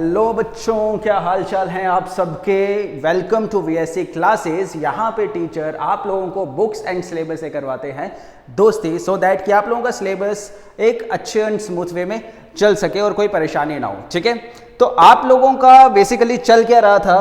Hello बच्चों, क्या हाल चाल हैं आप सबके। Welcome to VSC classes. यहाँ पे टीचर आप लोगों को बुक्स एंड सिलेबस से करवाते हैं दोस्ती, सो दैट कि आप लोगों का सिलेबस एक अच्छे एंड स्मूथ वे में चल सके और कोई परेशानी ना हो। ठीक है, तो आप लोगों का बेसिकली चल क्या रहा था,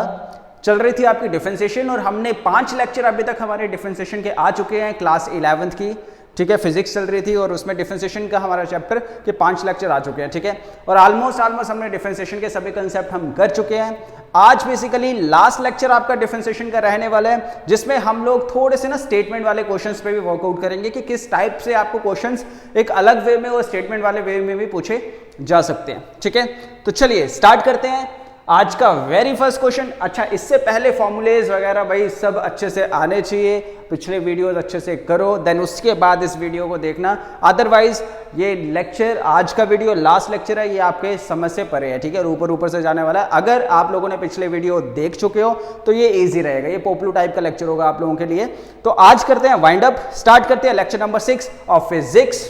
चल रही थी आपकी डिफरेंशिएशन, और हमने 5 लेक्चर अभी तक हमारे डिफरेंशिएशन के आ चुके हैं क्लास 11th की। ठीक है, फिजिक्स चल रही थी और उसमें डिफरेंशिएशन का हमारा चैप्टर के 5 लेक्चर आ चुके हैं। ठीक है, और ऑलमोस्ट हमने डिफरेंशिएशन के सभी कंसेप्ट हम कर चुके हैं। आज बेसिकली लास्ट लेक्चर आपका डिफरेंशिएशन का रहने वाला है, जिसमें हम लोग थोड़े से ना स्टेटमेंट वाले क्वेश्चंस पे भी वर्कआउट करेंगे कि किस टाइप से आपको क्वेश्चंस एक अलग वे में और स्टेटमेंट वाले वे में भी पूछे जा सकते हैं। ठीक है, तो चलिए स्टार्ट करते हैं आज का वेरी फर्स्ट क्वेश्चन। अच्छा, इससे पहले फॉर्मूलेज वगैरह भाई सब अच्छे से आने चाहिए, पिछले वीडियोस अच्छे से करो, देन उसके बाद इस वीडियो को देखना। अदरवाइज ये लेक्चर, आज का वीडियो लास्ट लेक्चर है, ये आपके समझ से परे है। ठीक है, ऊपर से जाने वाला है। अगर आप लोगों ने पिछले वीडियो देख चुके हो तो ये इजी रहेगा, ये पोपलू टाइप का लेक्चर होगा आप लोगों के लिए। तो आज करते हैं वाइंड अप, स्टार्ट करते हैं lecture number 6 of physics.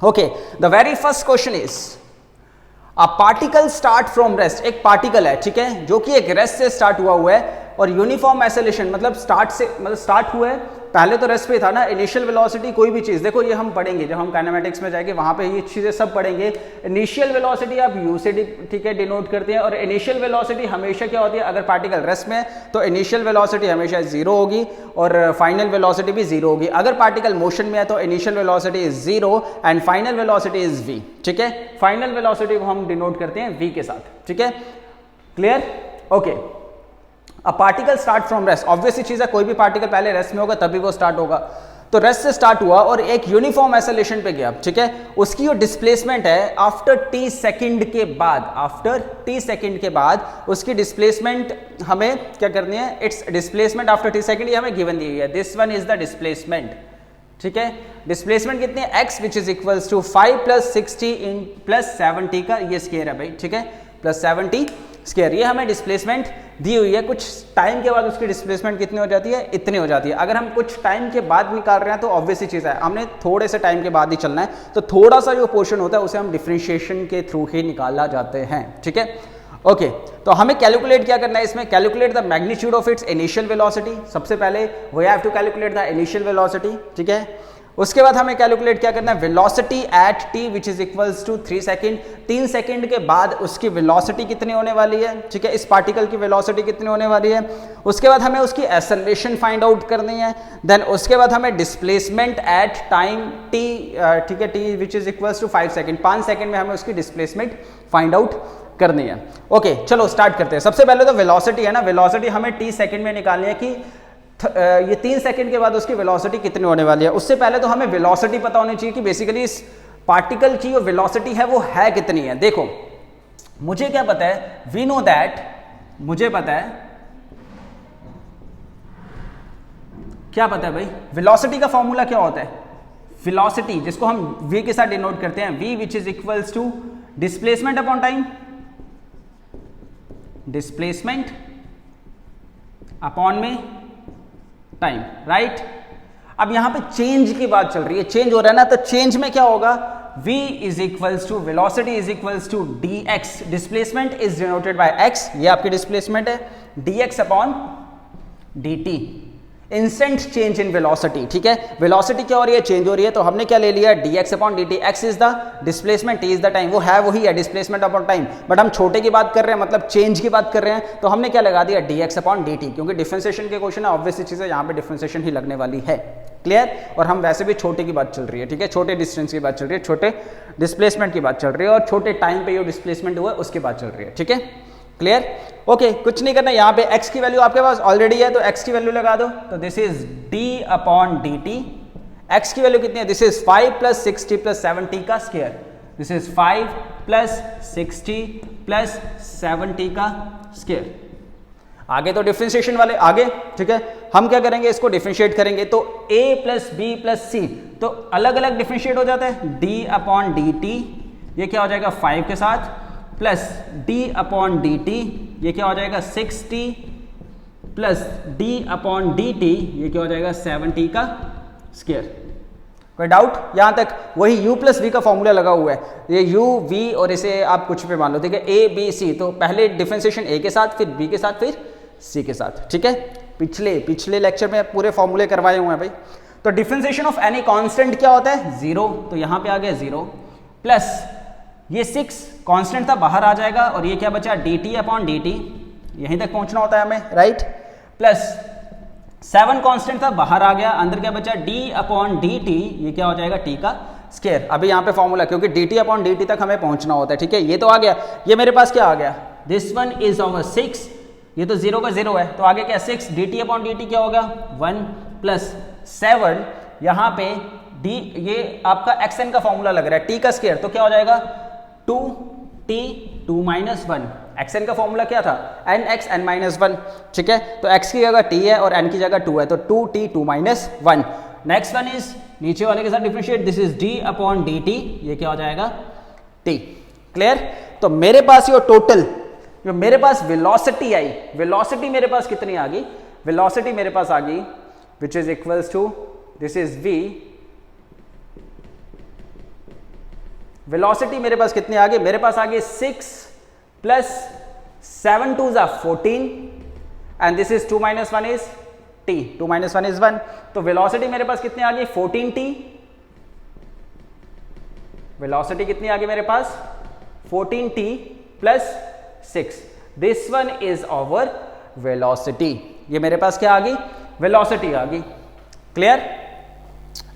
Okay, the very first question is a particle start from rest. एक पार्टिकल है, ठीक है, जो कि एक रेस्ट से स्टार्ट हुआ है और यूनिफॉर्म एक्सेलरेशन मतलब स्टार्ट हुआ है। पहले तो रेस्ट पे था ना। इनिशियल वेलोसिटी कोई भी चीज, देखो ये हम पढ़ेंगे जब हम काइनेमेटिक्स में जाएंगे, वहां पे ये चीजें सब पढ़ेंगे। इनिशियल वेलोसिटी आप यू से ठीक है डिनोट करते हैं, और इनिशियल वेलोसिटी हमेशा क्या होती है, अगर पार्टिकल रेस्ट में है तो इनिशियल वेलोसिटी हमेशा 0 होगी और फाइनल वेलोसिटी भी 0 होगी। अगर पार्टिकल मोशन में है तो initial velocity is 0 and final velocity is v। ठीक है, फाइनल वेलोसिटी को हम डिनोट करते हैं v के साथ। ठीक है, clear? Okay, a particle start from rest, obviously चीज है, कोई भी पार्टिकल पहले रेस्ट में होगा तभी वो स्टार्ट होगा। तो रेस्ट से स्टार्ट हुआ और एक यूनिफॉर्म एक्सेलरेशन पे गया। ठीक है, उसकी जो डिस्प्लेसमेंट है आफ्टर t सेकंड के बाद उसकी डिस्प्लेसमेंट हमें क्या करनी है, its displacement after t second, ये हमें गिवन दी हुई है। This one is the displacement. ठीक है, डिस्प्लेसमेंट कितनी है, x which is equals to 5 + 60 + 70 का ये स्क्वायर है भाई। ठीक है, +70 स्क्वायर, ये हमें डिस्प्लेसमेंट दी हुई है। कुछ टाइम के बाद उसकी डिस्प्लेसमेंट कितनी हो जाती है, इतनी हो जाती है। अगर हम कुछ टाइम के बाद निकाल रहे हैं तो ऑब्वियसली चीज़ है, हमने थोड़े से टाइम के बाद ही चलना है, तो थोड़ा सा जो पोर्शन होता है उसे हम डिफरेंशिएशन के थ्रू ही निकाला जाते हैं। ठीक है, ओके, तो हमें कैलकुलेट क्या करना है इसमें, calculate the magnitude of its initial velocity. सबसे पहले we have to calculate the initial velocity. ठीक है, उसके बाद हमें कैलकुलेट क्या करना है, velocity at t which is equals to 3 second. 3 second के बाद उसकी वेलोसिटी कितनी होने वाली है। ठीक है, इस पार्टिकल की वेलोसिटी कितनी होने वाली है। उसके बाद हमें उसकी एक्सेलरेशन फाइंड आउट करनी है। देन उसके बाद हमें डिस्प्लेसमेंट एट टाइम t, ठीक है, t which is equals to 5 second. 5 second में हमें उसकी डिस्प्लेसमेंट फाइंड आउट करनी है। ओके, चलो स्टार्ट करते हैं। सबसे पहले तो वेलोसिटी है ना, वेलोसिटी हमें t सेकेंड में निकालनी है कि ये 3 सेकंड के बाद उसकी वेलोसिटी कितनी होने वाली है। उससे पहले तो हमें वेलोसिटी पता होनी चाहिए कि बेसिकली इस पार्टिकल की जो वेलोसिटी है वो है कितनी है। देखो मुझे क्या पता है, वी नो दैट, मुझे पता है, क्या पता है भाई, वेलोसिटी का फॉर्मूला क्या होता है, वेलोसिटी जिसको हम v के साथ डिनोट करते हैं, v which is equals to displacement upon time, displacement upon में टाइम, राइट। अब यहां पे चेंज की बात चल रही है, चेंज हो रहा है ना, तो चेंज में क्या होगा, v is equals to velocity is equals to dx, displacement is denoted by x, ये आपकी डिस्प्लेसमेंट है, dx upon dt, instant change in velocity. ठीक है, वेलोसिटी क्या हो रही है, चेंज हो रही है, तो हमने क्या ले लिया, dx upon dt। x is the displacement, t is the time, वो है वही है, डिस्प्लेसमेंट अपॉन टाइम, बट हम छोटे की बात कर रहे हैं, मतलब चेंज की बात कर रहे हैं, तो हमने क्या लगा दिया, dx अपॉन dt, क्योंकि डिफरेंशिएशन के क्वेश्चन है, ऑब्वियसली चीज है, यहाँ पे डिफरेंशिएशन ही लगने वाली है। क्लियर? और हम वैसे भी छोटे की बात चल रही है। ठीक है, छोटे डिस्टेंस की बात चल रही है, छोटे डिस्प्लेसमेंट की बात चल रही है, और छोटे टाइम पे जो डिस्प्लेसमेंट हुआ उसकी बात चल रही है। ठीक है, क्लियर? ओके, कुछ नहीं करना, यहाँ पे x की वैल्यू आपके पास ऑलरेडी है तो x की वैल्यू लगा दो, तो this is d upon dt। x की वैल्यू कितनी है, दिस इज 5 + 60 + 70 का स्क्वायर, दिस इज 5 + 60 + 70 का स्क्वायर। आगे तो डिफरेंशिएशन वाले आगे। ठीक है, हम क्या करेंगे, इसको डिफरेंशिएट करेंगे, तो a + b + c तो अलग अलग डिफरेंशिएट हो जाता है, d अपॉन dt, ये क्या हो जाएगा 5 के साथ, प्लस d अपॉन dt, ये क्या हो जाएगा 60 प्लस d अपॉन dt, ये क्या हो जाएगा 70 का स्क्वायर। कोई डाउट? यहां तक वही u प्लस वी का फॉर्मूला लगा हुआ है, ये u v और इसे आप कुछ भी मान लो, ठीक है, a b c, तो पहले डिफरेंशिएशन a के साथ, फिर b के साथ, फिर c के साथ, ठीक है। पिछले लेक्चर में पूरे फॉर्मूले करवाए हुए हैं भाई। तो डिफरेंशिएशन ऑफ एनी कांस्टेंट क्या होता है? 0, तो यहां पे आ गया 0 प्लस ये 6 कांस्टेंट था बाहर आ जाएगा, और ये क्या बचा? dt अपॉन dt, यहीं तक पहुंचना होता है हमें, राइट, प्लस 7 कांस्टेंट था बाहर आ गया, अंदर क्या बचा? d अपॉन dt, ये क्या हो जाएगा? t का स्क्वायर। अभी यहाँ पे फॉर्मूला, क्योंकि dt अपॉन dt तक हमें पहुंचना होता है, ठीक है। ये तो आ गया, ये मेरे पास क्या आ गया? दिस वन इज ओवर 6, ये तो 0 का 0 है, तो आगे क्या? 6 dt अपॉन dt क्या होगा? 1 प्लस 7, यहाँ पे d, ये आपका xn का फॉर्मूला लग रहा है, t का स्क्वायर, तो क्या हो जाएगा? 2t 2 माइनस 1, xn का फॉर्मूला क्या था? nx n माइनस 1, ठीक है। तो x की जगह t है और n की जगह 2 है, तो 2t 2 minus 1। Next one is नीचे वाले के साथ differentiate, this is d upon dt, ये क्या हो जाएगा? t। क्लियर? तो मेरे पास ये टोटल जो मेरे पास वेलोसिटी आई, वेलोसिटी मेरे पास कितनी आ गई? वेलोसिटी मेरे पास आ गई which is equals to, this is v, velocity मेरे पास कितनी आ गई? मेरे पास आ गई 6 plus 7 2s are 14 and this is 2 minus 1 is t, 2 minus 1 is 1, तो वेलोसिटी मेरे पास कितनी आ गई? 14t। वेलोसिटी कितनी आ गई मेरे पास? 14t plus 6, this one is our velocity. ये मेरे पास क्या आ गई? वेलोसिटी आ गई। क्लियर?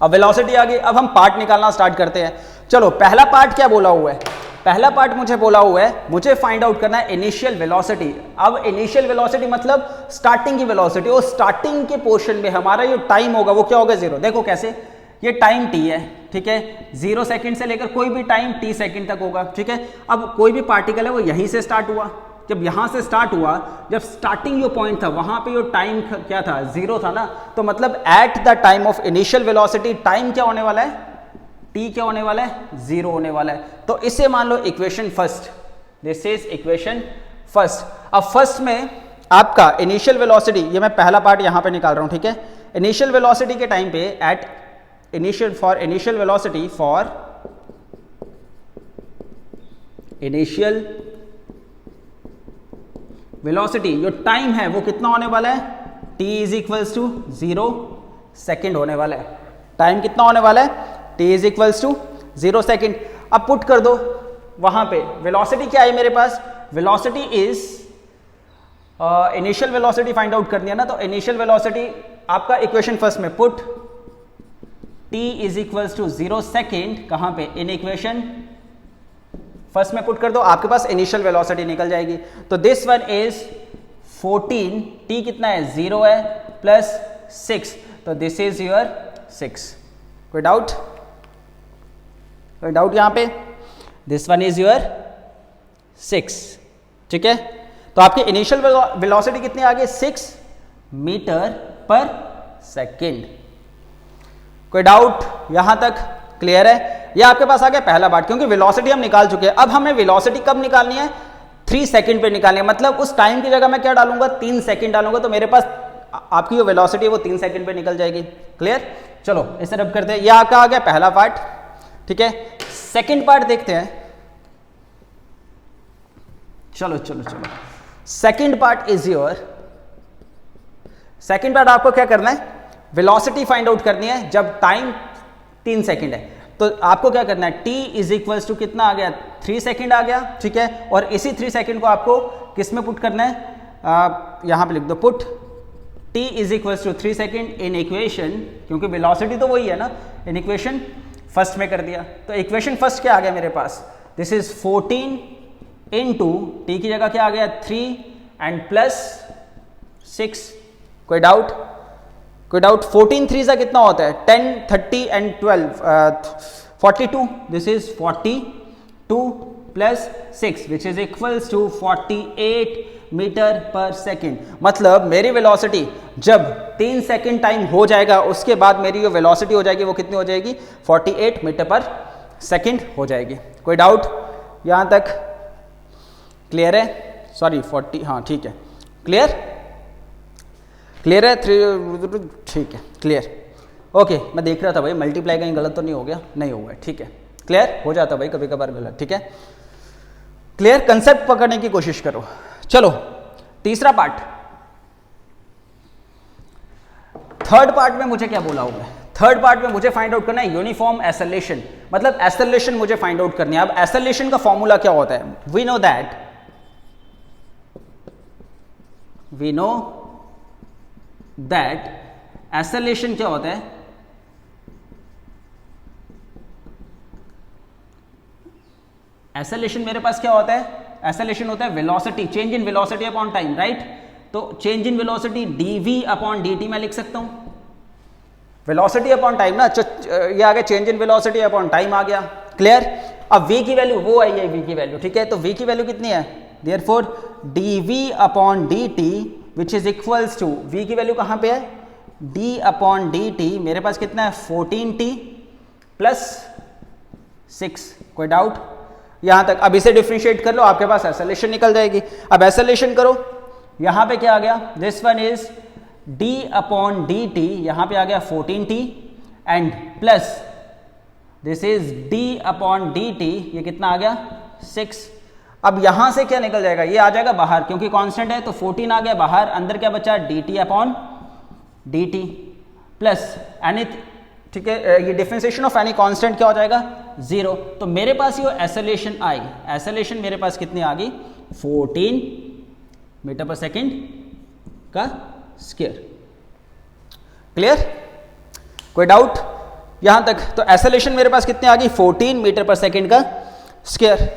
अब वेलोसिटी आ गई, अब हम पार्ट निकालना स्टार्ट करते हैं। चलो, पहला पार्ट क्या बोला हुआ है? पहला पार्ट मुझे बोला हुआ है, मुझे फाइंड आउट करना है इनिशियल वेलोसिटी। अब इनिशियल वेलोसिटी मतलब स्टार्टिंग की वेलोसिटी, और स्टार्टिंग के पोर्शन में हमारा जो टाइम होगा वो क्या होगा? 0। देखो कैसे, ये टाइम t है, ठीक है, 0 सेकंड से लेकर कोई भी टाइम t सेकंड तक होगा, ठीक है। अब कोई भी पार्टिकल है वो यहीं से स्टार्ट हुआ, जब यहां से स्टार्ट हुआ, जब स्टार्टिंग जो पॉइंट था वहां पे जो टाइम क्या था? 0 था ना, तो मतलब at the time of initial velocity time क्या होने वाला है? t क्या होने वाला है? 0 होने वाला है। तो इसे मान लो equation first, this is equation first. अब फर्स्ट में आपका इनिशियल वेलोसिटी, ये मैं पहला पार्ट यहां पे निकाल रहा हूं, ठीक है। इनिशियल वेलोसिटी के टाइम पे at initial velocity for initial velocity जो टाइम है वो कितना होने वाला है? t is equals to 0 second होने वाला है। टाइम कितना होने वाला है? t is equals to 0 second. अब पुट कर दो वहां पे, वेलोसिटी क्या है मेरे पास? Velocity is initial velocity find out करनी है ना, तो इनिशियल वेलोसिटी आपका इक्वेशन फर्स्ट में put t is equals to 0 second, कहां पे? इन इक्वेशन फर्स्ट में पुट कर दो, आपके पास इनिशियल वेलोसिटी निकल जाएगी। तो दिस वन इज 14, t कितना है? 0 है, प्लस 6, तो दिस इज योर 6। कोई डाउट? कोई डाउट यहां पे? दिस वन इज योर 6, ठीक है। तो आपकी इनिशियल वेलोसिटी कितनी आ गई? 6 मीटर पर सेकेंड। कोई डाउट यहां तक? क्लियर है? ये आपके पास आ गया पहला पार्ट, क्योंकि वेलोसिटी हम निकाल चुके हैं। अब हमें वेलोसिटी कब निकालनी है? 3 सेकंड पे निकालनी है, मतलब उस टाइम की जगह मैं क्या डालूंगा? 3 सेकंड डालूंगा, तो मेरे पास आपकी जो वेलोसिटी है वो 3 सेकंड पे निकल जाएगी। क्लियर? चलो इसे रब करते हैं। ये आपका आ गया पहला पार्ट, ठीक है। सेकंड पार्ट देखते हैं। चलो चलो चलो, second part is your, second part आपको क्या करना है? वेलोसिटी फाइंड आउट करनी है जब टाइम 3 सेकंड है। तो आपको क्या करना है? t इज इक्वल्स टू कितना आ गया? 3 सेकंड आ गया, ठीक है। और इसी 3 सेकंड को आपको किस में पुट करना है? यहां पे लिख दो, put t is equals to 3 second in equation, क्योंकि वेलोसिटी तो वही है ना, इन इक्वेशन फर्स्ट में कर दिया। तो इक्वेशन फर्स्ट क्या आ गया मेरे पास? दिस इज 14 इनटू t की जगह क्या आ गया? 3 एंड प्लस 6। कोई डाउट? कोई डाउट? 14 3 सा कितना होता है? 10 30 and 12 42। This is 42 plus 6 which is equals to 48 meter per second. मतलब मेरी वेलोसिटी जब 3 सेकेंड टाइम हो जाएगा, उसके बाद मेरी जो वेलोसिटी हो जाएगी वो कितनी हो जाएगी? 48 मीटर पर सेकेंड हो जाएगी। कोई डाउट यहां तक? क्लियर है? सॉरी 40, हाँ ठीक है, क्लियर? क्लियर है? 3, ठीक है, क्लियर। ओके मैं देख रहा था भाई मल्टीप्लाई कहीं गलत तो नहीं हो गया, नहीं हुआ है, ठीक है। क्लियर हो जाता भाई कभी कभार गलत, ठीक है। क्लियर, कंसेप्ट पकड़ने की कोशिश करो। चलो तीसरा पार्ट, थर्ड पार्ट में मुझे क्या बोला हुआ है, थर्ड पार्ट में मुझे फाइंड आउट करना है यूनिफॉर्म एसेलेशन, मतलब एसेलेशन मुझे फाइंड आउट करनी है। अब एसेलेशन का फॉर्मूला क्या होता है, वी नो दैट एसेलेशन क्या होता है, एसेलेशन मेरे पास क्या होता है, एसेलेशन होता है velocity, change in velocity upon time, right. तो change in velocity dv upon dt मैं लिख सकता हूं, वेलोसिटी अपॉन टाइम ना, ये आ गया change in velocity upon time आ गया। क्लियर, अब v की वैल्यू वो आई है, v की वैल्यू, ठीक है। तो v की वैल्यू कितनी है, therefore dv upon dt which is equals to, v की वैल्यू कहां पे है, d अपॉन dt मेरे पास कितना है 14t प्लस 6, कोई डाउट यहां तक। अब इसे डिफरेंशिएट कर लो, आपके पास एसेलेशन निकल जाएगी। अब एसेलेशन करो, यहां पे क्या आ गया, this one is d upon dt, यहां पे आ गया 14t and plus this is d upon dt, ये कितना आ गया 6। अब यहां से क्या निकल जाएगा, ये आ जाएगा बाहर क्योंकि कांस्टेंट है, तो 14 आ गया बाहर, अंदर क्या बचा dt upon dt plus any, ठीक है, ये डिफरेंशिएशन ऑफ एनी कांस्टेंट क्या हो जाएगा 0। तो मेरे पास ये एसेलेशन आई, एसेलेशन मेरे पास कितनी आ गई 14 मीटर पर सेकेंड का स्क्वायर। क्लियर, कोई डाउट यहां तक। तो एसेलेशन मेरे पास कितनी आ गई 14 मीटर पर सेकेंड का स्क्वायर।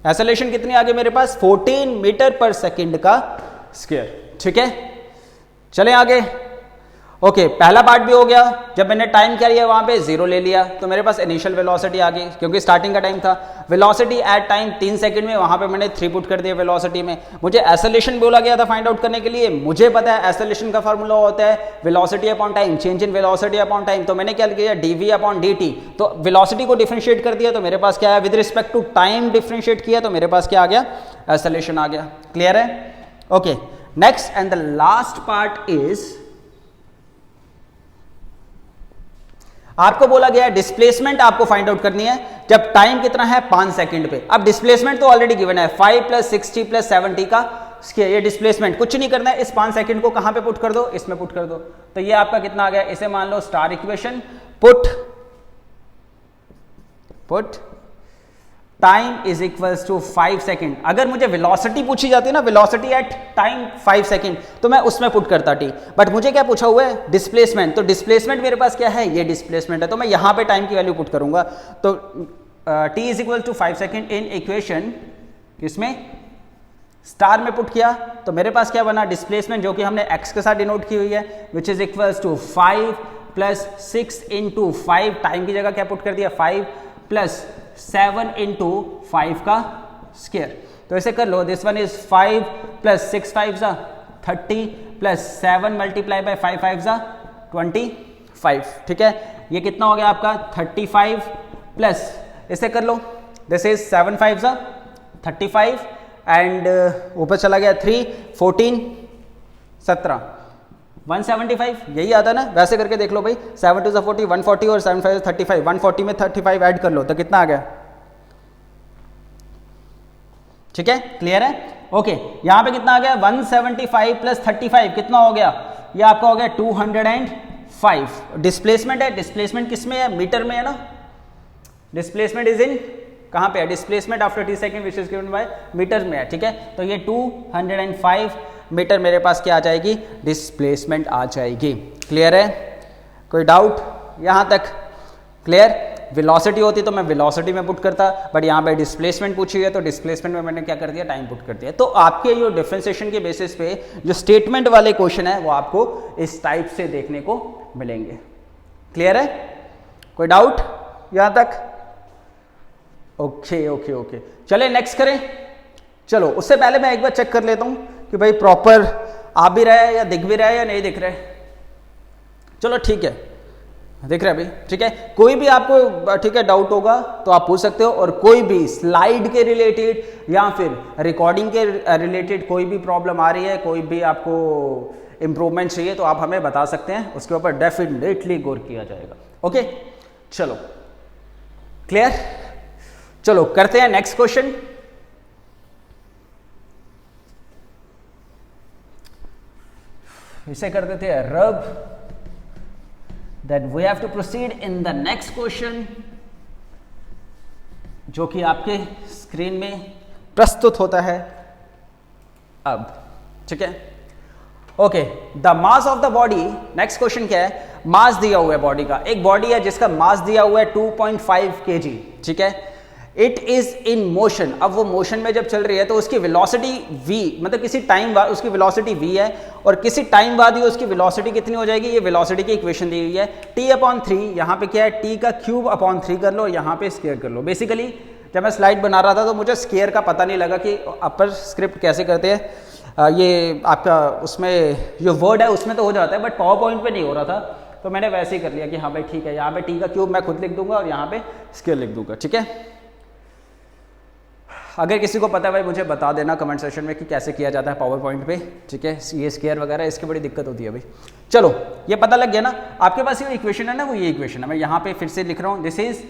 एसेलेशन कितनी आ गई मेरे पास 14 मीटर पर सेकेंड का स्क्वायर, ठीक है। चलें आगे। ओके, पहला पार्ट भी हो गया, जब मैंने टाइम क्या लिया वहां पे 0 ले लिया, तो मेरे पास इनिशियल वेलोसिटी आ गई क्योंकि स्टार्टिंग का टाइम था। वेलोसिटी एट टाइम 3 सेकंड में, वहां पे मैंने 3 पुट कर दिया वेलोसिटी में। मुझे एसेलेशन बोला गया था फाइंड आउट करने के लिए, मुझे पता है एसेलेशन का फार्मूला होता है velocity upon time, change in velocity upon time. तो मैंने क्या किया dv अपॉन dt, तो वेलोसिटी को डिफरेंशिएट कर दिया, तो मेरे पास क्या है with respect to time differentiate किया, तो मेरे पास क्या आ गया एसेलेशन आ गया। क्लियर है, okay. Next and the last part is, आपको बोला गया है डिस्प्लेसमेंट आपको फाइंड आउट करनी है जब टाइम कितना है 5 सेकंड पे। अब डिस्प्लेसमेंट तो ऑलरेडी गिवन है 5 प्लस 60 प्लस 70 का, ये डिस्प्लेसमेंट कुछ नहीं करना है, इस 5 सेकंड को कहां पे पुट कर दो, इसमें पुट कर दो। तो ये आपका कितना आ गया, इसे मान लो star equation, put time is equals to 5 second. अगर मुझे वेलोसिटी पूछी जाती है ना, वेलोसिटी एट टाइम 5 सेकंड, तो मैं उसमें पुट करता टी, बट मुझे क्या पूछा हुआ है डिस्प्लेसमेंट। तो डिस्प्लेसमेंट मेरे पास क्या है, ये डिस्प्लेसमेंट है, तो मैं यहां पे टाइम की वैल्यू पुट करूंगा। तो t is equal to 5 second in equation, किसमें स्टार में पुट किया, तो मेरे पास क्या बना डिस्प्लेसमेंट, जो कि हमने एक्स के साथ डिनोट की हुई है, which is equals to 5 plus 6 into 5, time की जगह क्या पुट कर दिया 5 प्लस 7 इंटू 5 का स्क्वायर। तो ऐसे कर लो, दिस वन इज 5 प्लस 6 5 जा 30 प्लस 7 मल्टीप्लाई बाय 5 5 जा 25, ठीक है। ये कितना हो गया आपका 35 प्लस, इसे कर लो, दिस इज 7 5 जा 35 एंड ऊपर चला गया 3 14 17 175, यही आता ना, वैसे करके देख लो भाई, 7 2 40 140 और 7 5 35, 140 में 35 ऐड कर लो तो कितना आ गया, ठीक है। क्लियर है, ओके। यहां पे कितना आ गया 175 प्लस 35 कितना हो गया, ये आपका हो गया 205। डिस्प्लेसमेंट है, डिस्प्लेसमेंट किस में है, मीटर में है ना, डिस्प्लेसमेंट इज इन कहां पे है, displacement after t second which is given by meter में है, ठीक है। तो ये 205 मीटर मेरे पास क्या आ जाएगी, डिस्प्लेसमेंट आ जाएगी। क्लियर है, कोई डाउट यहां तक, क्लियर। वेलोसिटी होती तो मैं वेलोसिटी में पुट करता, बट यहाँ पे डिस्प्लेसमेंट पूछी है तो डिस्प्लेसमेंट में मैंने क्या कर दिया, टाइम पुट कर दिया। तो आपके ये डिफरेंशिएशन के बेसिस पे जो स्टेटमेंट वाले क्वेश्चन है वो आपको इस टाइप से देखने को मिलेंगे। क्लियर है, कोई डाउट यहां तक, ओके ओके ओके। चले नेक्स्ट करें। चलो उससे पहले मैं एक बार चेक कर लेता हूं कि भाई प्रॉपर आ भी रहा है या दिख भी रहा है या नहीं दिख रहा है। चलो ठीक है, दिख रहा है भाई, ठीक है। कोई भी आपको ठीक है डाउट होगा तो आप पूछ सकते हो, और कोई भी स्लाइड के रिलेटेड या फिर रिकॉर्डिंग के रिलेटेड कोई भी प्रॉब्लम आ रही है, कोई भी आपको इंप्रूवमेंट चाहिए तो आप हमें बता सकते हैं, उसके ऊपर डेफिनेटली गौर किया जाएगा। ओके चलो क्लियर, चलो करते हैं नेक्स्ट क्वेश्चन। इसे कर देते हैं रब, that we have to proceed in the next question, जो कि आपके स्क्रीन में प्रस्तुत होता है अब। ठीक है okay, the mass of the body, next question क्या है, मास दिया हुआ है बॉडी का, एक बॉडी है जिसका मास दिया हुआ है 2.5 kg। ठीक है, इट इज इन मोशन, अब वो मोशन में जब चल रही है तो उसकी वेलोसिटी v, मतलब किसी टाइम बाद उसकी वेलोसिटी v है और किसी टाइम बाद ही उसकी वेलोसिटी कितनी हो जाएगी, ये वेलोसिटी की इक्वेशन दी हुई है t/3, यहाँ पे क्या है t का क्यूब अपॉन 3 कर लो, यहाँ पे स्क्वायर कर लो। बेसिकली जब मैं स्लाइड बना रहा था तो मुझे स्क्वायर का पता नहीं लगा कि अपर स्क्रिप्ट कैसे करते हैं, ये आपका उसमें जो वर्ड है उसमें तो हो जाता है बट पावर पॉइंट पे नहीं हो रहा था, तो मैंने वैसे ही कर लिया कि हाँ भाई ठीक है, यहाँ पे टी का क्यूब मैं खुद लिख दूंगा और यहाँ पे स्क्वायर लिख दूंगा। ठीक है, अगर किसी को पता है भाई मुझे बता देना कमेंट सेक्शन में कि कैसे किया जाता है पावर पॉइंट पे। ठीक है, ये स्क्वायर वगैरह इसकी बड़ी दिक्कत होती है भाई। चलो ये पता लग गया ना, आपके पास ये इक्वेशन है ना, वो ये इक्वेशन है, मैं यहाँ पे फिर से लिख रहा हूँ, दिस इज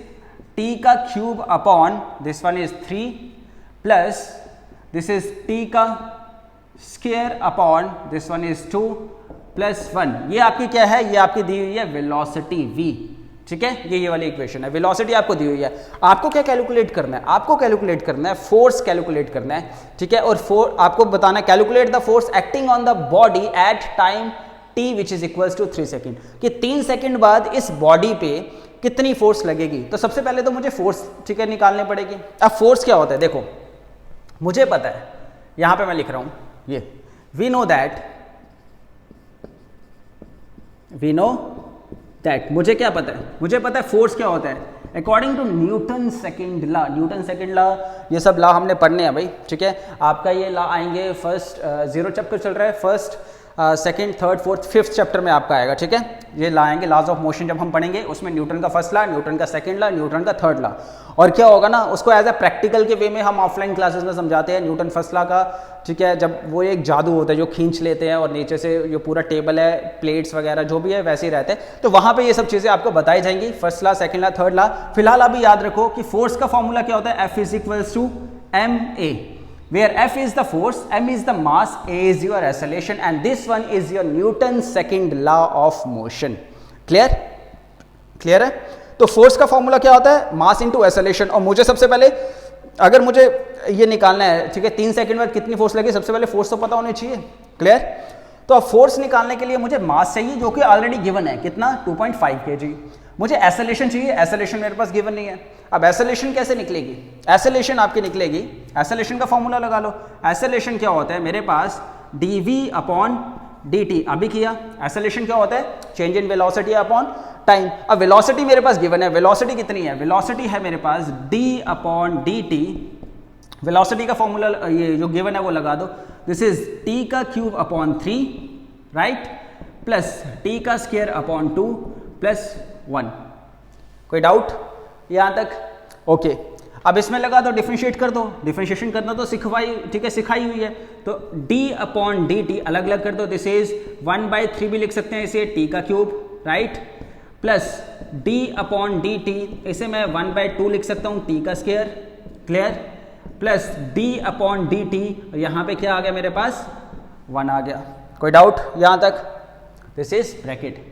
टी का cube upon this one is 3 plus this is t का square upon this one is 2 plus 1। ये आपकी क्या है, ये आपकी दी हुई है वेलोसिटी v। ठीक है, ये वाली इक्वेशन है, वेलोसिटी आपको दी हुई है, आपको क्या कैलकुलेट करना है, आपको कैलकुलेट करना है फोर्स कैलकुलेट करना है। ठीक है, और आपको बताना है calculate the force acting on the body at time t which is equals to 3 second, कि 3 सेकेंड बाद इस बॉडी पे कितनी फोर्स लगेगी। तो सबसे पहले तो मुझे फोर्स ठीक है निकालनी पड़ेगी। अब फोर्स क्या होता है, देखो मुझे पता है, यहां पे मैं लिख रहा हूं ये, वी नो दैट, मुझे क्या पता है, मुझे पता है फोर्स क्या होता है according to Newton second law. Newton second law, ये सब लॉ हमने पढ़ने हैं भाई। ठीक है, आपका ये लॉ आएंगे फर्स्ट 0 चैप्टर चल रहा है, first second third fourth fifth chapter में आपका आएगा। ठीक है, ये लाएंगे लॉज ऑफ मोशन जब हम पढ़ेंगे, उसमें न्यूटन का फर्स्ट लॉ, न्यूटन का सेकंड लॉ, न्यूटन का थर्ड लॉ। और क्या होगा ना, उसको एज ए प्रैक्टिकल के वे में हम ऑफलाइन क्लासेस में समझाते हैं न्यूटन फर्स्ट लॉ का। ठीक है, जब वो एक जादू होता है जो खींच लेते हैं और नीचे से जो पूरा टेबल है, प्लेट्स वगैरह जो भी है वैसे ही रहते हैं, तो वहां पे ये सब चीजें आपको बताई जाएंगी, first law, second law, third law. फिलहाल अभी याद रखो कि फोर्स का फॉर्मूला क्या होता है, F is equals to ma, where F is the force, m is the mass, a is your acceleration and this one is your Newton's second law of motion। Clear, clear है। तो force का formula क्या होता है, mass into acceleration. और मुझे सबसे पहले अगर मुझे ये निकालना है, ठीक है, 3 सेकंड बाद कितनी फोर्स लगी, सबसे पहले फोर्स तो पता होनी चाहिए। क्लियर, तो अब फोर्स निकालने के लिए मुझे मास चाहिए जो कि ऑलरेडी गिवन है, कितना 2.5 kg। मुझे एक्सेलरेशन चाहिए, एक्सेलरेशन मेरे पास गिवन नहीं है। अब एक्सेलरेशन कैसे निकलेगी, एक्सेलरेशन आपकी निकलेगी, एक्सेलरेशन का फॉर्मूला लगा लो। एक्सेलरेशन क्या होता है, मेरे पास dv अपॉन dt, अभी किया। एक्सेलरेशन क्या होता है, change in velocity upon time. अब वेलोसिटी मेरे पास गिवन है, वेलोसिटी कितनी है, वेलोसिटी है मेरे पास d अपॉन dt। वेलोसिटी का फॉर्मूला ये जो गिवन है वो लगा दो, दिस इज t का cube upon 3 right, plus t का स्क्वायर अपॉन 2 प्लस 1। कोई डाउट यहां तक? ओके, अब इसमें लगा दो, डिफरेंशिएट कर दो, डिफरेंशिएशन करना तो सिखवाई, ठीक है, सिखाई हुई है। तो d अपॉन dt अलग अलग कर दो, दिस इज 1/3 भी लिख सकते हैं इसे, t का cube right, plus d upon dt, इसे मैं 1/2 लिख सकता हूं, t का square. Clear, plus d upon dt, यहां पे क्या आ गया मेरे पास, 1 आ गया। कोई डाउट यहां तक? This is bracket,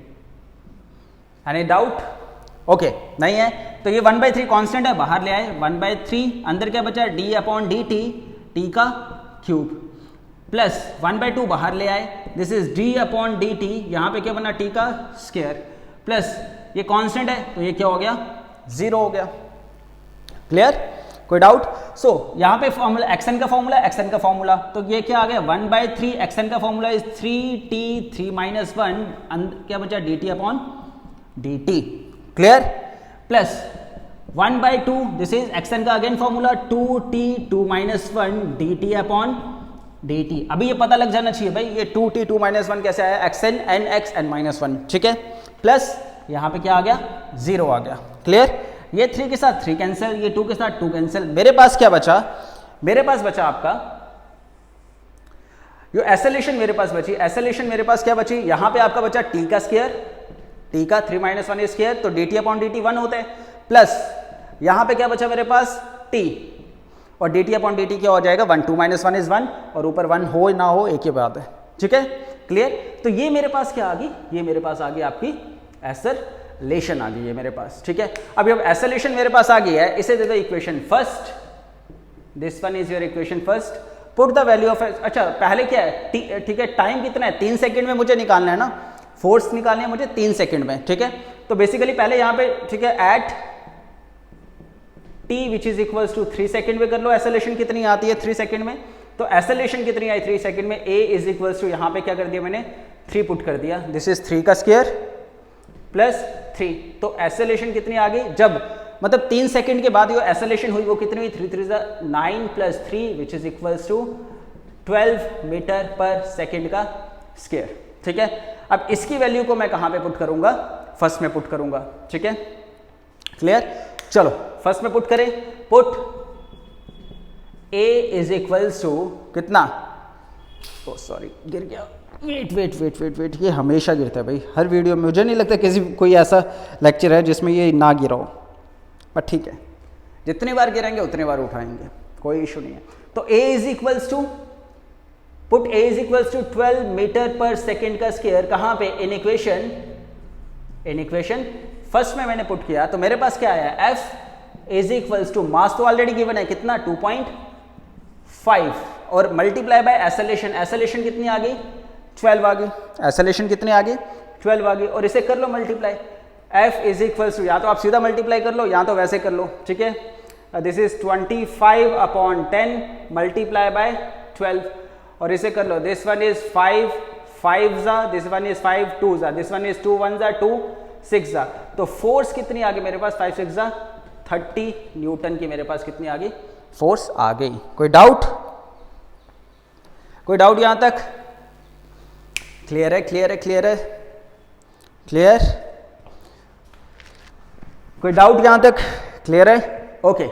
any doubt? Okay, नहीं है तो ये 1/3 कांस्टेंट है, बाहर ले आए, 1/3 अंदर क्या बचा, d अपॉन dt, t का क्यूब, प्लस 1/2 बाहर ले आए, this is d upon dt, यहां पे क्या बना, t का स्क्वायर, प्लस ये कांस्टेंट है तो ये क्या हो गया, 0 हो गया। क्लियर, कोई डाउट? सो यहां पे फॉर्मूला xn का फॉर्मूला, xn का फॉर्मूला, तो ये क्या आ गया, 1/3 xn का फॉर्मूला इज 3t 3 - 1, क्या बचा, dt upon dt। Clear, plus 1/2, this is xn का again formula 2t 2 - 1 dt upon dt। अभी ये पता लग जाना चाहिए भाई ये 2t 2 - 1 कैसे आया, xn n x n - 1, ठीक है, प्लस यहां पे क्या आ गया, 0 आ गया। क्लियर, ये 3 के साथ 3 कैंसिल, ये 2 के साथ 2 कैंसिल, मेरे पास क्या बचा, मेरे पास बचा आपका जो एसेलेशन मेरे पास बची, एसेलेशन मेरे पास क्या बची, यहां पे आपका बचा टी का स्क्वायर, टी का 3 - 1 स्क्वायर, तो dt अपॉन dt 1 होता है, प्लस यहां पे क्या बचा मेरे पास t, और dt अपॉन dt क्या हो जाएगा 1, 2 - 1 इज 1, और ऊपर 1 हो ना हो एक ही बात है, ठीक है, क्लियर। तो ये मेरे पास क्या आ गई, ये मेरे पास आ गई आपकी एसेलेशन आ गई है मेरे पास, ठीक है। अब जब एसेलेशन मेरे पास आ गई है, इसे दे दो equation first, this one is your equation first, put the value of, अच्छा पहले क्या है, ठीक है, टाइम कितना है 3 सेकंड में मुझे निकालना है ना, फोर्स निकालनी है मुझे 3 सेकंड में, ठीक है। तो बेसिकली पहले यहां पे, ठीक है, at t which is equals to 3 second में कर लो एसेलेशन कितनी आती है 3 सेकंड में, तो एसेलेशन कितनी आई 3 सेकंड में, a इज इक्वल्स टू यहां पे क्या कर दिया मैंने 3 पुट कर दिया, दिस इज 3 का स्क्वायर प्लस 3, तो एसेलेशन कितनी आ गई, जब मतलब 3 सेकंड के बाद जो एसेलेशन हुई वो कितनी हुई, 3 3 9 plus 3 which is equals to 12 meter per second का स्क्वायर, ठीक है। अब इसकी वैल्यू को मैं कहां पे पुट करूंगा, फर्स्ट में पुट करूंगा, ठीक है, क्लियर। चलो फर्स्ट में पुट करें, put a is equals to कितना, ओ सॉरी गिर गया, wait wait wait wait wait, ये हमेशा गिरता है भाई हर वीडियो में, मुझे नहीं लगता किसी कोई ऐसा लेक्चर है जिसमें ये ना गिरा हो, पर ठीक है, जितनी बार गिरेंगे उतनी बार उठाएंगे, कोई इशू नहीं है। तो a is equals to, put a is equals to 12 meter per second का स्क्वायर, कहां पे, in equation, in equation first में मैंने पुट किया, तो मेरे पास क्या आया, f इज इक्वल्स टू, मास तो ऑलरेडी गिवन है कितना 2.5, और मल्टीप्लाई बाय एसेलेशन, एसेलेशन कितनी आ गई 12 आ गई, एसेलेशन कितनी आ गई 12 आ गई, और इसे कर लो multiply, f is equals to, या तो आप सीधा मल्टीप्लाई कर लो या तो वैसे कर लो, ठीक है, this is 25 upon 10 multiply bye 12, और इसे कर लो, दिस वन इज 5 5 जा, दिस वन इज 5 2 जा, दिस वन इज 2 1 जा 2 6 जा, तो फोर्स कितनी आ गई मेरे पास 5 6 जा 30 न्यूटन की मेरे पास कितनी आ गई, फोर्स आ गई। कोई डाउट, कोई डाउट यहां तक, क्लियर है, क्लियर है, क्लियर है, क्लियर, कोई डाउट यहां तक, क्लियर है, ओके।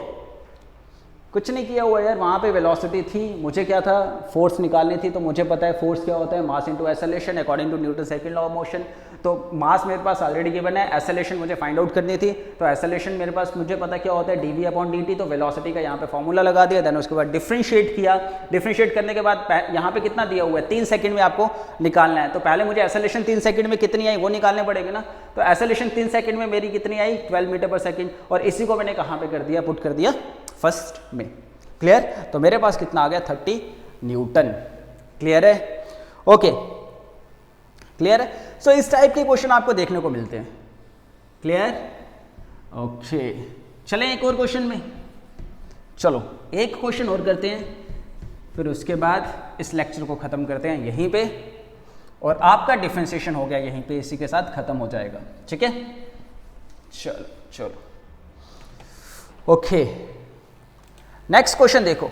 कुछ नहीं किया हुआ यार, वहाँ पे वेलोसिटी थी, मुझे क्या था फोर्स निकालनी थी, तो मुझे पता है फोर्स क्या होता है, mass into acceleration according to Newton second law of motion, तो मास मेरे पास ऑलरेडी गिवन है, एसेलेशन मुझे फाइंड आउट करनी थी, तो एसेलेशन मेरे पास मुझे पता क्या होता है dv अपॉन dt, तो वेलोसिटी का यहाँ पे फॉर्मूला लगा दिया, देन उसके बाद डिफरेंशिएट किया, डिफरेंशिएट करने के बाद यहाँ पे कितना दिया हुआ है 3 सेकंड में आपको निकालना है, तो पहले मुझे एसेलेशन 3 सेकंड में कितनी आई वो निकालने पड़ेगी ना, तो एसेलेशन 3 सेकंड में मेरी कितनी आई 12 मीटर पर सेकंड, और इसी को मैंने कहाँ पे कर दिया, पुट कर दिया फर्स्ट में, क्लियर। तो मेरे पास कितना आ गया 30 न्यूटन, क्लियर है, ओके, क्लियर है। सो इस टाइप के क्वेश्चन आपको देखने को मिलते हैं, क्लियर, ओके। चलें एक और क्वेश्चन में, चलो एक क्वेश्चन और करते हैं, फिर उसके बाद इस लेक्चर को खत्म करते हैं यहीं पे, और आपका डिफरेंशिएशन हो गया यहीं पे, इसी के साथ खत्म हो जाएगा, ठीक है। चलो चलो, ओके, नेक्स्ट क्वेश्चन देखो,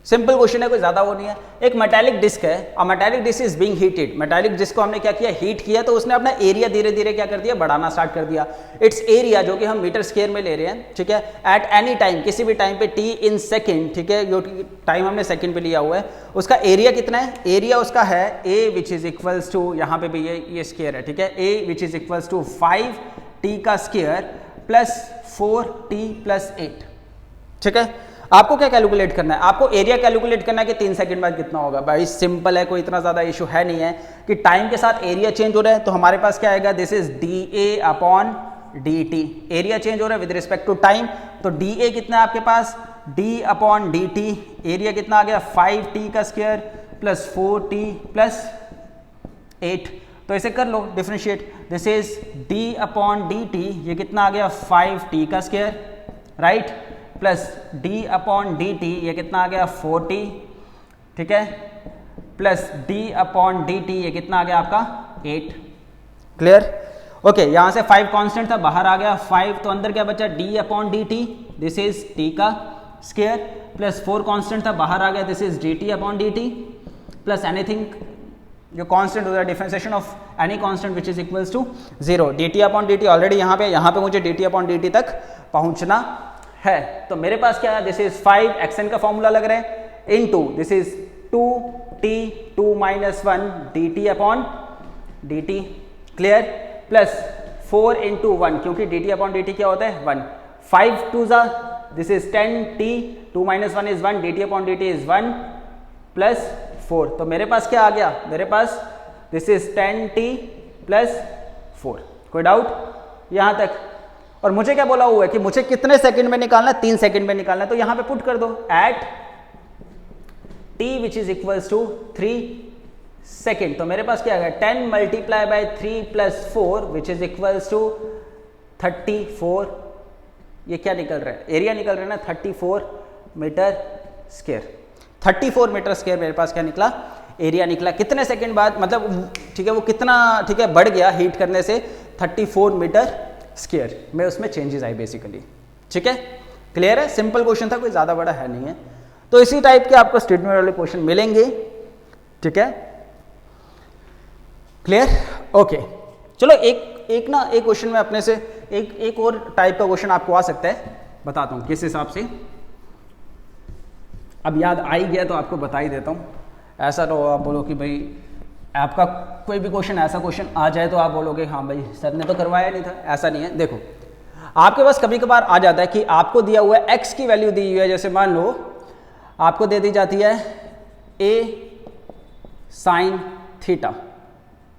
सिंपल क्वेश्चन है, कोई ज्यादा वो नहीं है। एक मेटालिक डिस्क है, और metallic disk is being heated, metallic disk को हमने क्या किया, हीट किया, तो उसने अपना एरिया धीरे धीरे क्या कर दिया, बढ़ाना स्टार्ट कर दिया। इट्स एरिया जो कि हम मीटर स्क्वायर में ले रहे हैं, ठीक है, एट एनी टाइम, किसी भी टाइम पे t इन सेकंड, ठीक है, जो टाइम हमने सेकंड पे लिया हुआ है, उसका एरिया कितना है, एरिया उसका है a which is equals to, यहाँ पे भी ये स्क्वायर है, ठीक है, a which is equals to 5t का स्क्वायर प्लस 4t प्लस 8, ठीक है। आपको क्या कैलकुलेट करना है, आपको एरिया कैलकुलेट करना है कि 3 सेकंड बाद कितना होगा। भाई सिंपल है, कोई इतना ज्यादा इशू है नहीं है कि टाइम के साथ एरिया चेंज हो रहा है, तो हमारे पास क्या आएगा, this is dA upon dt, area change हो रहा है विद रिस्पेक्ट टू टाइम, तो dA कितना है आपके पास, d अपॉन dt, एरिया कितना आ गया 5t का स्क्वायर प्लस 4t प्लस 8, तो इसे कर लो differentiate, this is d upon dt, ये कितना आ गया 5t का square, right, plus d upon dt, ये कितना आ गया 4t, ठीक है, प्लस d अपॉन dt, ये कितना आ गया आपका 8, क्लियर, ओके। यहां से 5 कांस्टेंट था, बाहर आ गया 5, तो अंदर क्या बचा d upon dt, this is t का स्क्वायर, प्लस 4 कांस्टेंट था, बाहर आ गया, this is dt upon dt, plus anything जो कांस्टेंट होता है, differentiation of any constant which is equals to 0, dt upon dt already यहाँ पे मुझे dt अपॉन dt तक पहुंचना है, तो मेरे पास क्या है, दिस इज 5 xn का फॉर्मूला लग रहा है, into this is 2 2 minus 1 dt upon dt, clear, plus 4 into 1, क्योंकि dt अपॉन dt क्या होता है 1, 5 2 ज़ा, this is 10t, 2 minus 1 is 1, dt upon dt is 1 plus 4, तो मेरे पास क्या आ गया, मेरे पास दिस इज 10t प्लस 4, कोई डाउट यहां तक। और मुझे क्या बोला हुआ है कि मुझे कितने सेकंड में निकालना है, 3 सेकंड में निकालना है, तो यहां पे पुट कर दो at t which is equals to 3 second, तो मेरे पास क्या आ गया 10 multiply by 3 plus 4 which is equals to 34, ये क्या निकल रहा है, एरिया निकल रहा है ना 34 मीटर स्क्वायर, 34 मीटर स्क्वायर मेरे पास क्या निकला, एरिया निकला। कितने सेकंड बाद, मतलब ठीक है वो कितना, ठीक है बढ़ गया हीट करने से 34 मीटर स्क्वायर में उसमें चेंजेस आई बेसिकली, ठीक है, क्लियर है, सिंपल क्वेश्चन था, कोई ज़्यादा बड़ा है नहीं है। तो इसी टाइप के आपको स्टेटमेंट वाले क्वेश्चन मिलेंगे, ठीक है, क्लियर, ओके। चलो एक क्वेश्चन में अपने से एक और टाइप का क्वेश्चन आपको आ सकता है, बताता हूँ किस हिसाब से, अब याद आ ही गया तो आपको बता ही देता हूँ, ऐसा तो आप बोलो कि भाई आपका कोई भी क्वेश्चन ऐसा क्वेश्चन आ जाए तो आप बोलोगे हाँ भाई सर ने तो करवाया नहीं था, ऐसा नहीं है। देखो आपके पास कभी कभार आ जाता है कि आपको दिया हुआ है x की वैल्यू दी हुई है, जैसे मान लो आपको दे दी जाती है a साइन थीटा,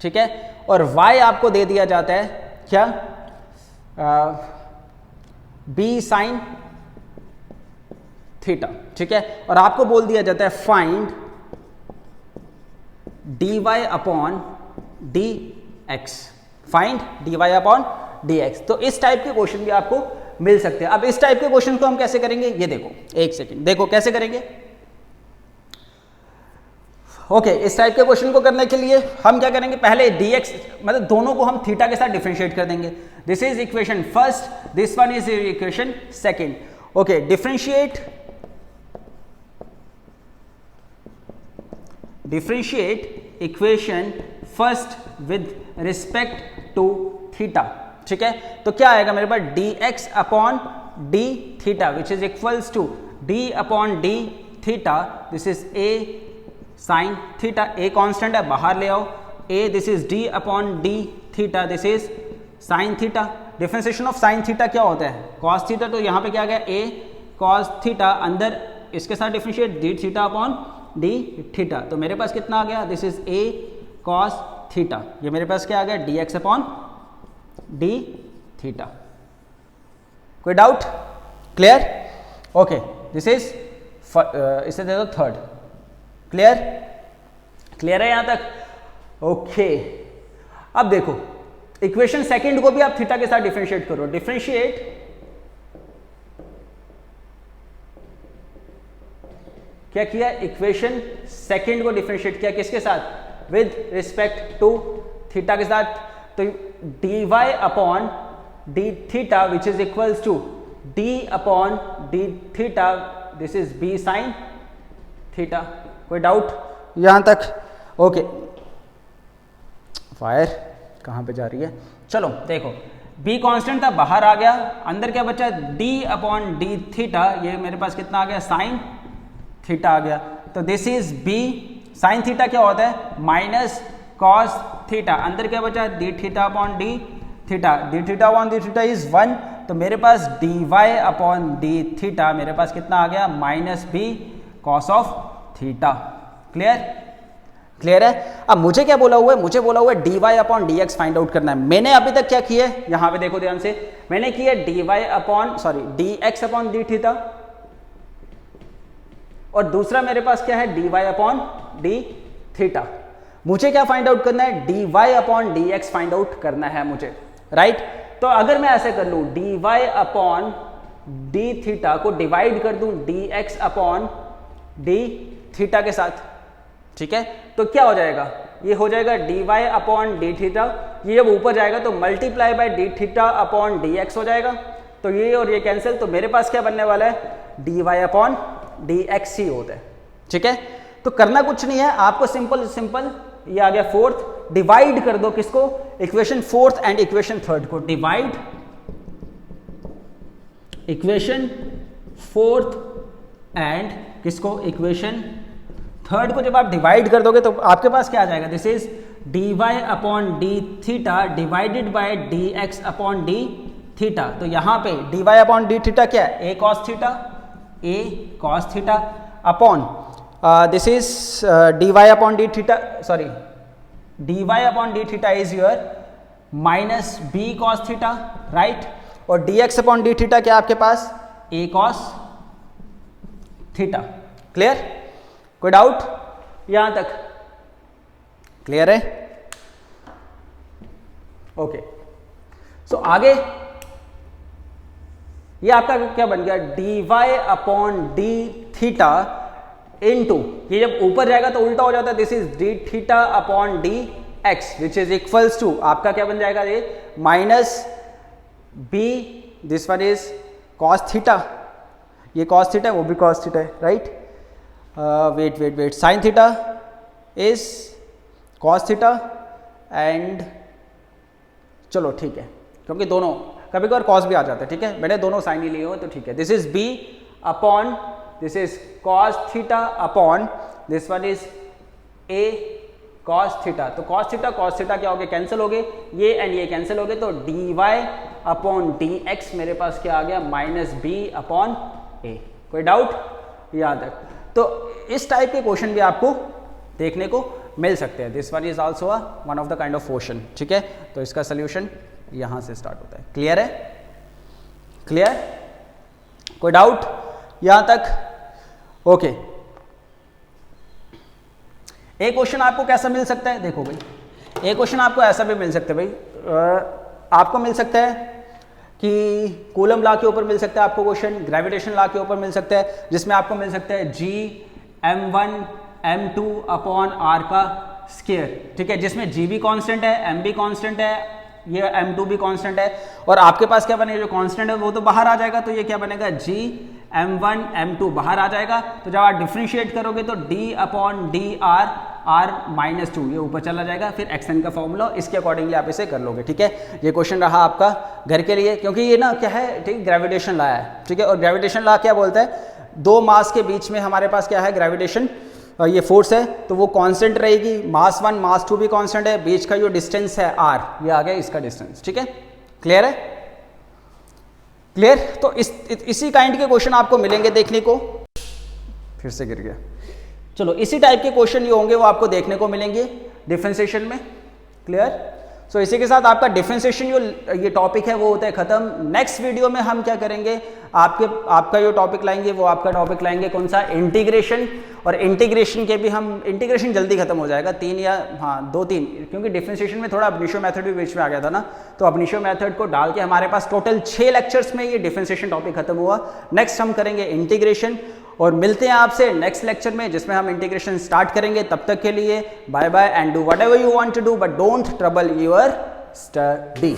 ठीक है, और y आपको दे दिया जाता है क्या b साइन थीटा, ठीक है, और आपको बोल दिया जाता है find dy upon dx, find dy upon dx। तो इस टाइप के क्वेश्चन भी आपको मिल सकते हैं। अब इस टाइप के क्वेश्चन को हम कैसे करेंगे, ये देखो एक सेकंड, देखो कैसे करेंगे। ओके, इस टाइप के क्वेश्चन को करने के लिए हम क्या करेंगे, पहले dx मतलब दोनों को हम थीटा के साथ डिफरेंशिएट कर देंगे। This is equation first, this one is equation second. Okay, differentiate equation first with respect to theta, ठीक है, तो क्या आएगा मेरे पास dx upon d theta which is equals to d upon d theta, this is a sine theta, a constant है बाहर ले आओ, a this is d upon d theta, this is sine theta. Differentiation of sine theta क्या होता है, cos theta, तो यहाँ पे क्या आ गया a cos थीटा, अंदर इसके साथ differentiate d theta upon d theta, तो मेरे पास कितना आ गया, this is a cos theta, ये मेरे पास क्या आ गया dx अपॉन d थीटा। कोई doubt, clear, okay, this is इसे दे दो थर्ड, क्लियर है यहां तक, ओके। अब देखो इक्वेशन सेकंड को भी आप थीटा के साथ डिफरेंशिएट करो, डिफरेंशिएट क्या किया, इक्वेशन सेकंड को डिफरेंशिएट किया किसके साथ, विद रिस्पेक्ट टू थीटा के साथ, तो dy upon d theta which is equals to d upon d theta, this is b sine theta. कोई डाउट यहां तक, ओके। फायर कहां पे जा रही है, चलो देखो b कांस्टेंट था बाहर आ गया, अंदर क्या बचा d अपॉन d थीटा, ये मेरे पास कितना आ गया साइन थीटा आ गया, तो this is b sine theta क्या होता है माइनस कॉस थीटा, अंदर क्या बचा d theta upon d theta, d theta upon d theta is 1, तो मेरे पास d y upon d theta मेरे पास कितना आ गया minus b cos of theta. Clear है। अब मुझे क्या बोला हुआ है, मुझे बोला हुआ है d y upon d x find out करना है। मैंने अभी तक क्या किया है, यहां पे देखो ध्यान से, मैंने किया d y upon d x upon d theta, और दूसरा मेरे पास क्या है d y upon d theta. मुझे क्या फाइंड आउट करना है, d y upon d x find out करना है मुझे, राइट। तो अगर मैं ऐसे कर लूं d y upon d theta को डिवाइड कर दूं d x upon d theta के साथ, ठीक है, तो क्या हो जाएगा, ये हो जाएगा d y upon d theta, ये जब ऊपर जाएगा तो multiply by d theta upon d x हो जाएगा, तो ये और ये कैंसिल, तो मेरे पास क्या बनने वाला है d y upon d x ही होता है, ठीक है। तो करना कुछ नहीं है आपको, सिंपल ये आ गया फोर्थ, डिवाइड कर दो किसको, equation fourth and equation third को, डिवाइड इक्वेशन फोर्थ एंड किसको, इक्वेशन थर्ड को जब आप डिवाइड कर दोगे तो आपके पास क्या आ जाएगा, this is dy upon d theta divided by dx upon d theta. तो यहाँ पे dy अपॉन डी थीटा क्या है, a cos theta upon this is dy upon d theta, sorry dy upon d theta is your minus b cos theta, right. और dx upon d theta क्या आपके पास, a cos theta. Clear, कोई doubt यहां तक, clear है? Okay, सो आगे ये आपका क्या बन गया, dy upon d theta into, ये जब ऊपर जाएगा तो उल्टा हो जाता है, this is d theta upon d x which is equals to आपका क्या बन जाएगा, ये minus b, this one is cos theta, ये कॉस थीटा है वो भी कॉस थीटा है, right. Wait sine theta is cos theta and, चलो ठीक है, क्योंकि दोनों कभी कभार कॉस भी आ जाता है, ठीक है, मैंने दोनों साइन ही लिए हो तो ठीक है। This is b upon this is cos theta upon this one is a cos theta. तो कॉस थीटा क्या हो गया, कैंसिल हो गए, ये एंड ये कैंसिल हो गए, तो d y upon d x मेरे पास क्या आ गया, माइनस बी अपॉन ए। कोई डाउट यहाँ तक? तो इस टाइप के क्वेश्चन भी आपको देखने को मिल सकते हैं। This one is also one of the kind of question, ठीक है। तो इसका सोल्यूशन यहां से स्टार्ट होता है। क्लियर है? क्लियर, कोई डाउट यहां तक? ओके, एक क्वेश्चन आपको कैसा मिल सकता है, देखो भाई, एक क्वेश्चन आपको ऐसा भी मिल सकता है भाई, आपको मिल सकता है कि कूलम लॉ के ऊपर मिल सकता है आपको क्वेश्चन, ग्रेविटेशन लॉ के ऊपर मिल सकता है, जिसमें आपको मिल सकता है g m1 m2 upon r का स्क्वायर, ठीक है, जिसमें g भी कांस्टेंट है, m भी कांस्टेंट है, ये m2 भी कांस्टेंट है, और आपके पास क्या बनेगा, जो कांस्टेंट है वो तो बाहर आ जाएगा, तो ये क्या बनेगा, g m1 m2 बाहर आ जाएगा। तो जब आप डिफ्रेंशिएट करोगे तो d upon D R, r minus 2 ये ऊपर चला जाएगा, फिर xn का फॉर्मूला, इसके अकॉर्डिंगली आप इसे कर लोगे, ठीक है। ये क्वेश्चन रहा आपका घर के लिए, क्योंकि ये ना क्या है, ठीक, ग्रेविटेशन लॉ है, ठीक है। और ग्रेविटेशन लॉ क्या बोलता है, दो मास के बीच में हमारे पास क्या है, ग्रेविटेशन, ये फोर्स है, तो वो कांस्टेंट रहेगी, मास 1 मास 2 भी कांस्टेंट है, बीच का जो डिस्टेंस है r, ये आ गया इसका डिस्टेंस, ठीक है। क्लियर है? क्लियर। तो इसी काइंड के क्वेश्चन आपको मिलेंगे देखने को, फिर से गिर गया, चलो इसी टाइप के क्वेश्चन ये होंगे वो आपको देखने को मिलेंगे डिफरेंशिएशन में। क्लियर। सो इसी के साथ आपका डिफरेंशिएशन जो ये टॉपिक है वो होता है खत्म। नेक्स्ट वीडियो में हम क्या करेंगे, आपका जो टॉपिक लाएंगे वो आपका टॉपिक लाएंगे कौन सा, इंटीग्रेशन। और इंटीग्रेशन के भी हम, इंटीग्रेशन जल्दी खत्म हो जाएगा, 3 या 2-3, क्योंकि डिफरेंशिएशन में थोड़ा अबनिशो मेथड भी बीच में आ गया था ना, तो अबनिशो मेथड को डाल के हमारे पास टोटल 6 लेक्चर्स में ये डिफरेंशिएशन टॉपिक खत्म हुआ। नेक्स्ट हम करेंगे इंटीग्रेशन, और मिलते हैं आपसे नेक्स्ट लेक्चर में जिसमें हम इंटीग्रेशन स्टार्ट करेंगे। तब तक के लिए bye bye and do whatever you want to do, but don't trouble your study.